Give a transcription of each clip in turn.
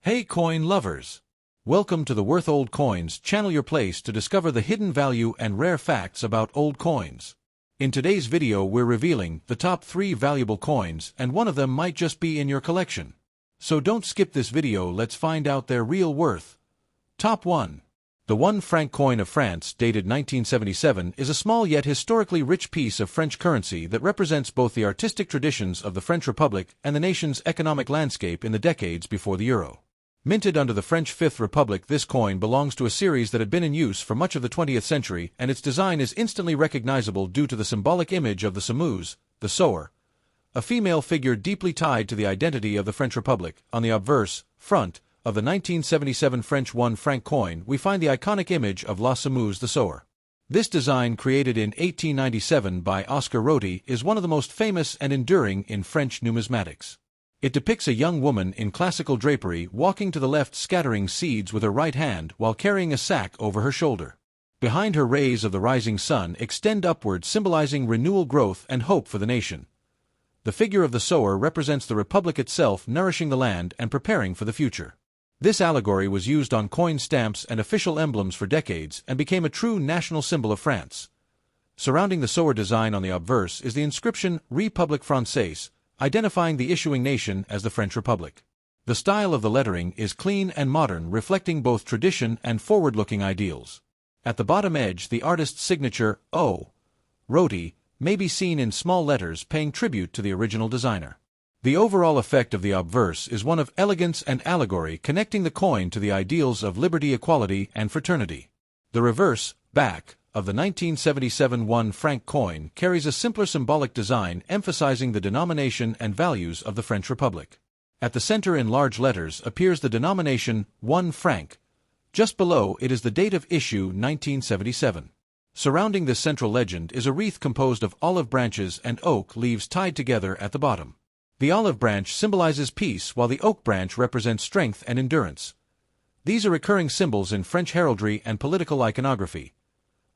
Hey coin lovers! Welcome to the Worth Old Coins channel, your place to discover the hidden value and rare facts about old coins. In today's video we're revealing the top 3 valuable coins, and one of them might just be in your collection. So don't skip this video, let's find out their real worth. Top 1. The 1 franc coin of France, dated 1977, is a small yet historically rich piece of French currency that represents both the artistic traditions of the French Republic and the nation's economic landscape in the decades before the euro. Minted under the French Fifth Republic, this coin belongs to a series that had been in use for much of the 20th century, and its design is instantly recognizable due to the symbolic image of the semeuse, the sower, a female figure deeply tied to the identity of the French Republic. On the obverse, front, of the 1977 French 1 franc coin, we find the iconic image of La Semeuse, the sower. This design, created in 1897 by Oscar Roty, is one of the most famous and enduring in French numismatics. It depicts a young woman in classical drapery walking to the left, scattering seeds with her right hand while carrying a sack over her shoulder. Behind her, rays of the rising sun extend upward, symbolizing renewal, growth, and hope for the nation. The figure of the sower represents the Republic itself, nourishing the land and preparing for the future. This allegory was used on coin stamps and official emblems for decades and became a true national symbol of France. Surrounding the sower design on the obverse is the inscription République Française, identifying the issuing nation as the French Republic. The style of the lettering is clean and modern, reflecting both tradition and forward-looking ideals. At the bottom edge, the artist's signature, O. Roty, may be seen in small letters, paying tribute to the original designer. The overall effect of the obverse is one of elegance and allegory, connecting the coin to the ideals of liberty, equality, and fraternity. The reverse, back, of the 1977 1 franc coin carries a simpler symbolic design, emphasizing the denomination and values of the French Republic. At the center, in large letters, appears the denomination 1 franc. Just below it is the date of issue, 1977. Surrounding this central legend is a wreath composed of olive branches and oak leaves tied together at the bottom. The olive branch symbolizes peace, while the oak branch represents strength and endurance. These are recurring symbols in French heraldry and political iconography.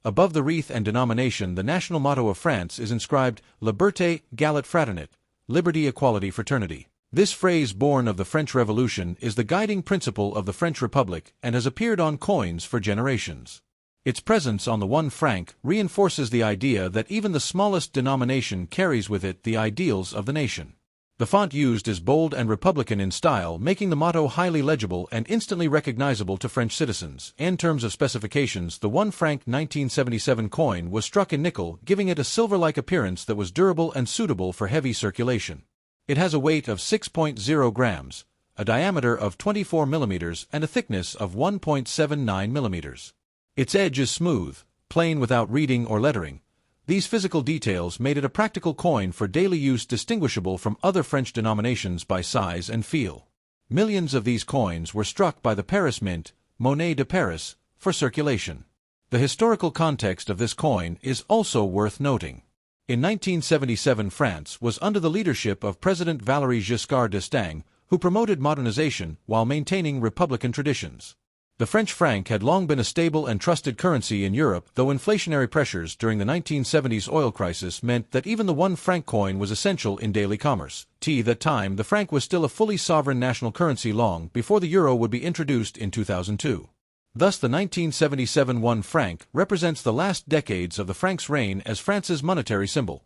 Above the wreath and denomination, the national motto of France is inscribed, Liberté, Égalité, Fraternité, liberty, equality, fraternity. This phrase, born of the French Revolution, is the guiding principle of the French Republic and has appeared on coins for generations. Its presence on the 1 franc reinforces the idea that even the smallest denomination carries with it the ideals of the nation. The font used is bold and republican in style, making the motto highly legible and instantly recognizable to French citizens. In terms of specifications, the 1 franc 1977 coin was struck in nickel, giving it a silver-like appearance that was durable and suitable for heavy circulation. It has a weight of 6.0 grams, a diameter of 24 millimeters, and a thickness of 1.79 millimeters. Its edge is smooth, plain without reading or lettering. These physical details made it a practical coin for daily use, distinguishable from other French denominations by size and feel. Millions of these coins were struck by the Paris Mint, Monnaie de Paris, for circulation. The historical context of this coin is also worth noting. In 1977, France was under the leadership of President Valéry Giscard d'Estaing, who promoted modernization while maintaining republican traditions. The French franc had long been a stable and trusted currency in Europe, though inflationary pressures during the 1970s oil crisis meant that even the 1 franc coin was essential in daily commerce. At that time, the franc was still a fully sovereign national currency long before the euro would be introduced in 2002. Thus, the 1977 1 franc represents the last decades of the franc's reign as France's monetary symbol.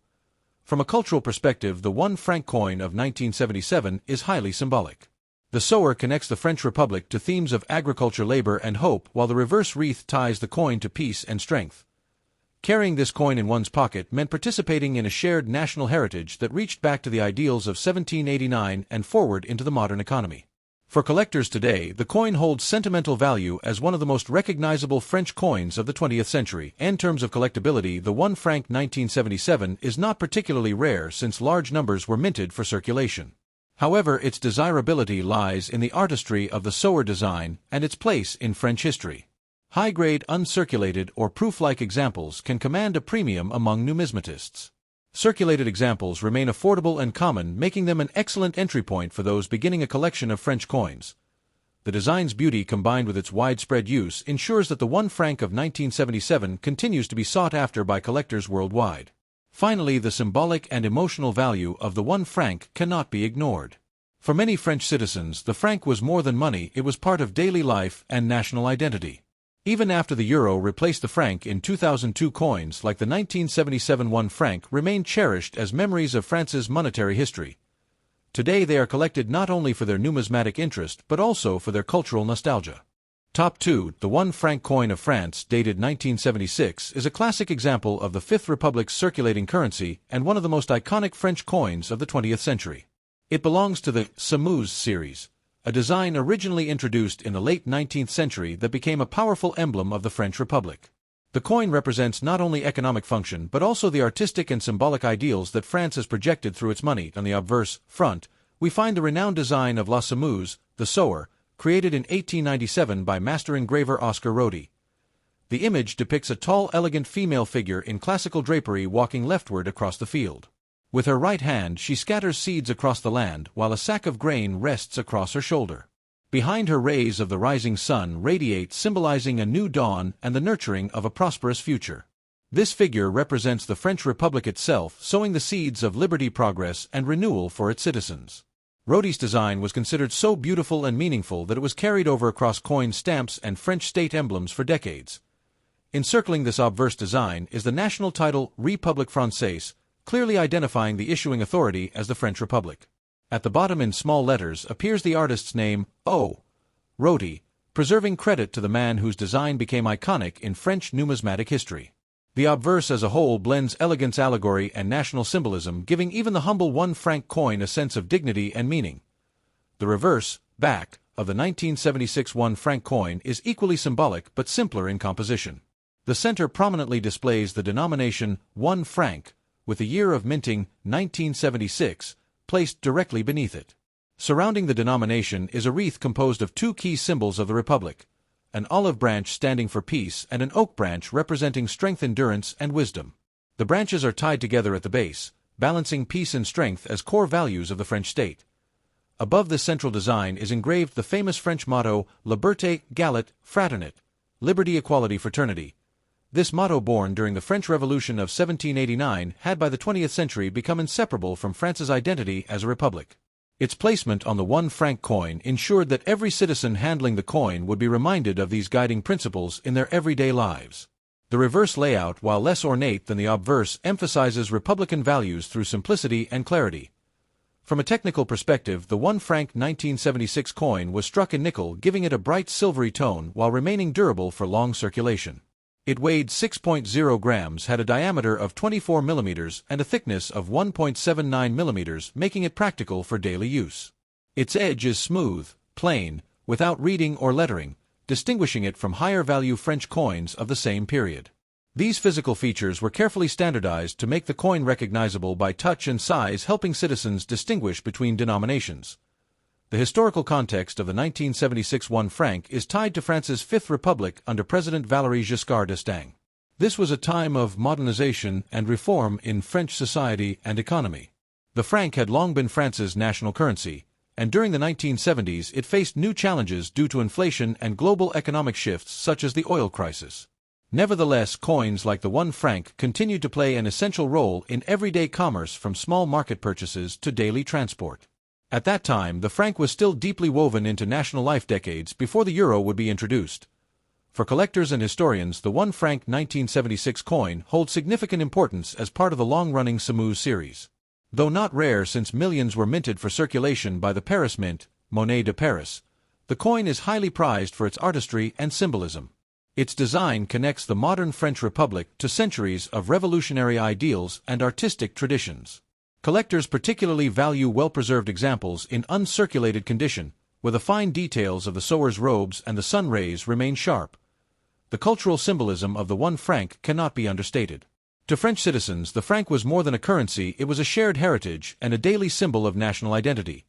From a cultural perspective, the 1 franc coin of 1977 is highly symbolic. The sower connects the French Republic to themes of agriculture, labor, and hope, while the reverse wreath ties the coin to peace and strength. Carrying this coin in one's pocket meant participating in a shared national heritage that reached back to the ideals of 1789 and forward into the modern economy. For collectors today, the coin holds sentimental value as one of the most recognizable French coins of the 20th century. In terms of collectability, the 1 franc 1977 is not particularly rare since large numbers were minted for circulation. However, its desirability lies in the artistry of the sower design and its place in French history. High-grade, uncirculated, or proof-like examples can command a premium among numismatists. Circulated examples remain affordable and common, making them an excellent entry point for those beginning a collection of French coins. The design's beauty, combined with its widespread use, ensures that the 1 franc of 1977 continues to be sought after by collectors worldwide. Finally, the symbolic and emotional value of the 1 franc cannot be ignored. For many French citizens, the franc was more than money, it was part of daily life and national identity. Even after the euro replaced the franc in 2002, coins like the 1977 1 franc remain cherished as memories of France's monetary history. Today they are collected not only for their numismatic interest but also for their cultural nostalgia. Top 2. The 1 franc coin of France, dated 1976, is a classic example of the Fifth Republic's circulating currency and one of the most iconic French coins of the 20th century. It belongs to the Semouse series, a design originally introduced in the late 19th century that became a powerful emblem of the French Republic. The coin represents not only economic function but also the artistic and symbolic ideals that France has projected through its money. On the obverse front, we find the renowned design of La Semouse, the sower, created in 1897 by master engraver Oscar Rodi. The image depicts a tall, elegant female figure in classical drapery walking leftward across the field. With her right hand, she scatters seeds across the land, while a sack of grain rests across her shoulder. Behind her, rays of the rising sun radiate, symbolizing a new dawn and the nurturing of a prosperous future. This figure represents the French Republic itself, sowing the seeds of liberty, progress, and renewal for its citizens. Rodi's design was considered so beautiful and meaningful that it was carried over across coins, stamps, and French state emblems for decades. Encircling this obverse design is the national title République Française, clearly identifying the issuing authority as the French Republic. At the bottom in small letters appears the artist's name, O. Rodi, preserving credit to the man whose design became iconic in French numismatic history. The obverse as a whole blends elegance, allegory, and national symbolism, giving even the humble 1 franc coin a sense of dignity and meaning. The reverse, back, of the 1976 1 franc coin is equally symbolic but simpler in composition. The center prominently displays the denomination 1 franc, with the year of minting, 1976, placed directly beneath it. Surrounding the denomination is a wreath composed of 2 key symbols of the Republic, an olive branch standing for peace and an oak branch representing strength, endurance, and wisdom. The branches are tied together at the base, balancing peace and strength as core values of the French state. Above this central design is engraved the famous French motto, Liberté, Égalité, Fraternité, Liberty, Equality, Fraternity. This motto, born during the French Revolution of 1789, had by the 20th century become inseparable from France's identity as a republic. Its placement on the 1 franc coin ensured that every citizen handling the coin would be reminded of these guiding principles in their everyday lives. The reverse layout, while less ornate than the obverse, emphasizes republican values through simplicity and clarity. From a technical perspective, the 1 franc 1976 coin was struck in nickel, giving it a bright silvery tone while remaining durable for long circulation. It weighed 6.0 grams, had a diameter of 24 millimeters, and a thickness of 1.79 millimeters, making it practical for daily use. Its edge is smooth, plain, without reading or lettering, distinguishing it from higher-value French coins of the same period. These physical features were carefully standardized to make the coin recognizable by touch and size, helping citizens distinguish between denominations. The historical context of the 1976 1 franc is tied to France's Fifth Republic under President Valéry Giscard d'Estaing. This was a time of modernization and reform in French society and economy. The franc had long been France's national currency, and during the 1970s it faced new challenges due to inflation and global economic shifts such as the oil crisis. Nevertheless, coins like the 1 franc continued to play an essential role in everyday commerce, from small market purchases to daily transport. At that time, the franc was still deeply woven into national life, decades before the euro would be introduced. For collectors and historians, the 1 franc 1976 coin holds significant importance as part of the long-running Semouse series. Though not rare since millions were minted for circulation by the Paris Mint, Monnaie de Paris, the coin is highly prized for its artistry and symbolism. Its design connects the modern French Republic to centuries of revolutionary ideals and artistic traditions. Collectors particularly value well-preserved examples in uncirculated condition, where the fine details of the sewer's robes and the sun rays remain sharp. The cultural symbolism of the 1 franc cannot be understated. To French citizens, the franc was more than a currency, it was a shared heritage and a daily symbol of national identity.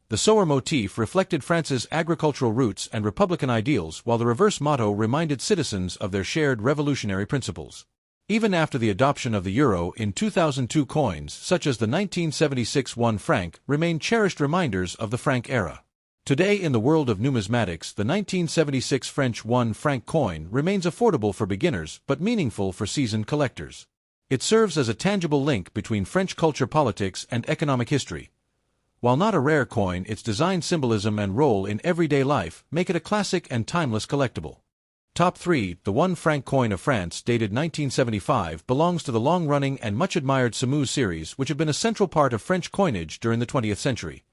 The sower motif reflected France's agricultural roots and republican ideals, while the reverse motto reminded citizens of their shared revolutionary principles. Even after the adoption of the euro in 2002, coins such as the 1976 1 franc remain cherished reminders of the franc era. Today, in the world of numismatics, the 1976 French 1 franc coin remains affordable for beginners but meaningful for seasoned collectors. It serves as a tangible link between French culture, politics, and economic history. While not a rare coin, its design symbolism and role in everyday life make it a classic and timeless collectible. Top 3. The 1 franc coin of France, dated 1975, belongs to the long-running and much-admired Semouse series, which have been a central part of French coinage during the 20th century.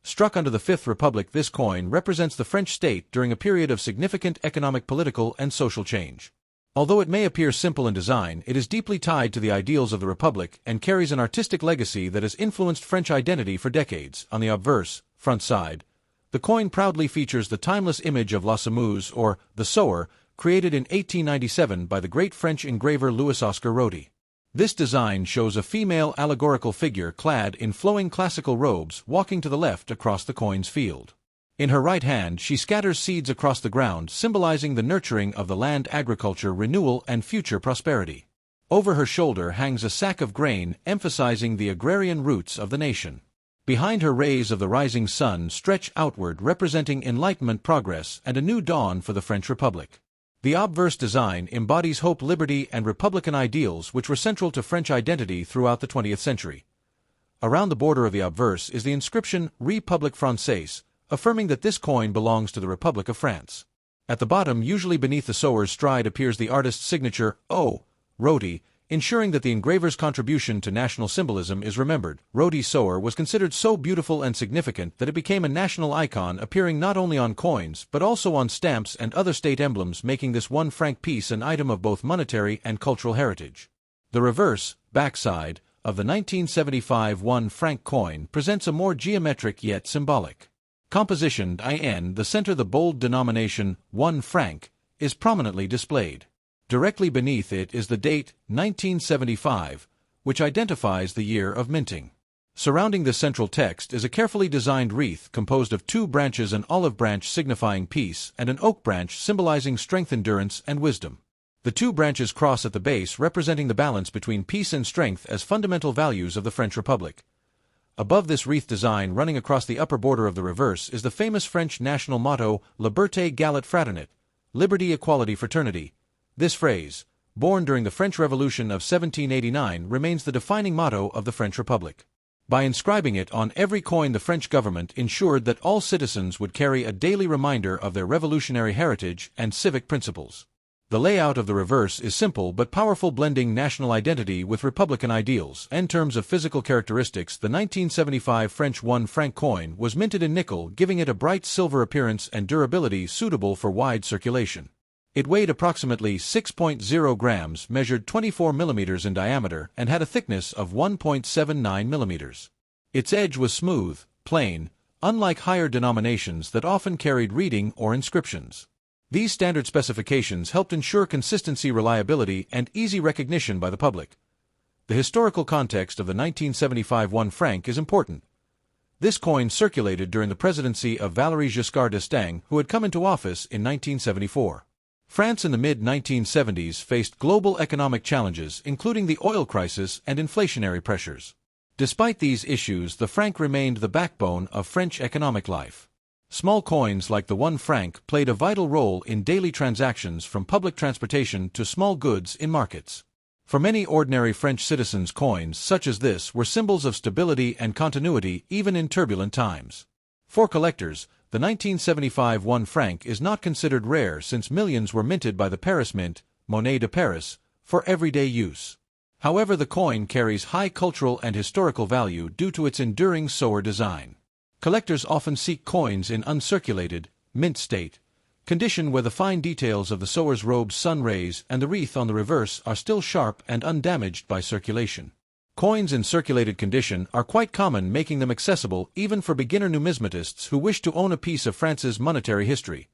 Struck under the Fifth Republic, this coin represents the French state during a period of significant economic, political, and social change. Although it may appear simple in design, it is deeply tied to the ideals of the Republic and carries an artistic legacy that has influenced French identity for decades. On the obverse, front side, the coin proudly features the timeless image of La Semouse, or the sower, created in 1897 by the great French engraver Louis-Oscar Rodi. This design shows a female allegorical figure clad in flowing classical robes walking to the left across the coin's field. In her right hand, she scatters seeds across the ground, symbolizing the nurturing of the land, agriculture, renewal, and future prosperity. Over her shoulder hangs a sack of grain, emphasizing the agrarian roots of the nation. Behind her, rays of the rising sun stretch outward, representing enlightenment, progress, and a new dawn for the French Republic. The obverse design embodies hope, liberty, and republican ideals which were central to French identity throughout the 20th century. Around the border of the obverse is the inscription République Française, affirming that this coin belongs to the Republic of France. At the bottom, usually beneath the sower's stride, appears the artist's signature, O. Rodi, ensuring that the engraver's contribution to national symbolism is remembered. Rodi's sower was considered so beautiful and significant that it became a national icon, appearing not only on coins but also on stamps and other state emblems, making this 1 franc piece an item of both monetary and cultural heritage. The reverse, backside, of the 1975 1 franc coin presents a more geometric yet symbolic composition. In the center, the bold denomination 1 franc is prominently displayed. Directly beneath it is the date, 1975, which identifies the year of minting. Surrounding the central text is a carefully designed wreath composed of 2 branches, an olive branch signifying peace and an oak branch symbolizing strength, endurance, and wisdom. The 2 branches cross at the base, representing the balance between peace and strength as fundamental values of the French Republic. Above this wreath design, running across the upper border of the reverse, is the famous French national motto, Liberté, Égalité, Fraternité, liberty, equality, fraternity. This phrase, born during the French Revolution of 1789, remains the defining motto of the French Republic. By inscribing it on every coin, the French government ensured that all citizens would carry a daily reminder of their revolutionary heritage and civic principles. The layout of the reverse is simple but powerful, blending national identity with republican ideals. In terms of physical characteristics, the 1975 French 1 franc coin was minted in nickel, giving it a bright silver appearance and durability suitable for wide circulation. It weighed approximately 6.0 grams, measured 24 millimeters in diameter, and had a thickness of 1.79 millimeters. Its edge was smooth, plain, unlike higher denominations that often carried reading or inscriptions. These standard specifications helped ensure consistency, reliability, and easy recognition by the public. The historical context of the 1975 1 franc is important. This coin circulated during the presidency of Valéry Giscard d'Estaing, who had come into office in 1974. France in the mid-1970s faced global economic challenges, including the oil crisis and inflationary pressures. Despite these issues, the franc remained the backbone of French economic life. Small coins like the 1 franc played a vital role in daily transactions, from public transportation to small goods in markets. For many ordinary French citizens, coins such as this were symbols of stability and continuity even in turbulent times. For collectors, the 1975 1 franc is not considered rare, since millions were minted by the Paris Mint, Monnaie de Paris, for everyday use. However, the coin carries high cultural and historical value due to its enduring sower design. Collectors often seek coins in uncirculated, mint state condition, where the fine details of the sower's robe's sun rays and the wreath on the reverse are still sharp and undamaged by circulation. Coins in circulated condition are quite common, making them accessible even for beginner numismatists who wish to own a piece of France's monetary history.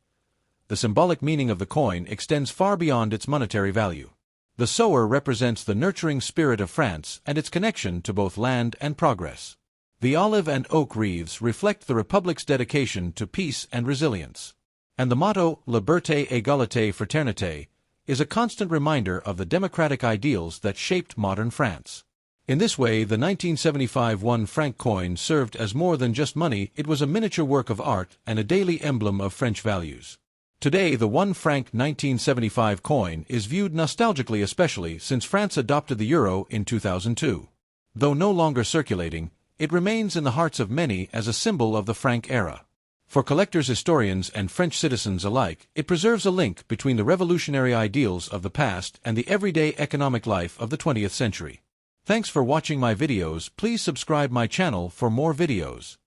The symbolic meaning of the coin extends far beyond its monetary value. The sower represents the nurturing spirit of France and its connection to both land and progress. The olive and oak wreaths reflect the Republic's dedication to peace and resilience. And the motto, Liberté, Égalité, Fraternité, is a constant reminder of the democratic ideals that shaped modern France. In this way, the 1975 1 franc coin served as more than just money. It was a miniature work of art and a daily emblem of French values. Today, the 1 franc 1975 coin is viewed nostalgically, especially since France adopted the euro in 2002. Though no longer circulating, it remains in the hearts of many as a symbol of the Frank era. For collectors, historians, and French citizens alike, it preserves a link between the revolutionary ideals of the past and the everyday economic life of the 20th century. Thanks for watching my videos. Please subscribe my channel for more videos.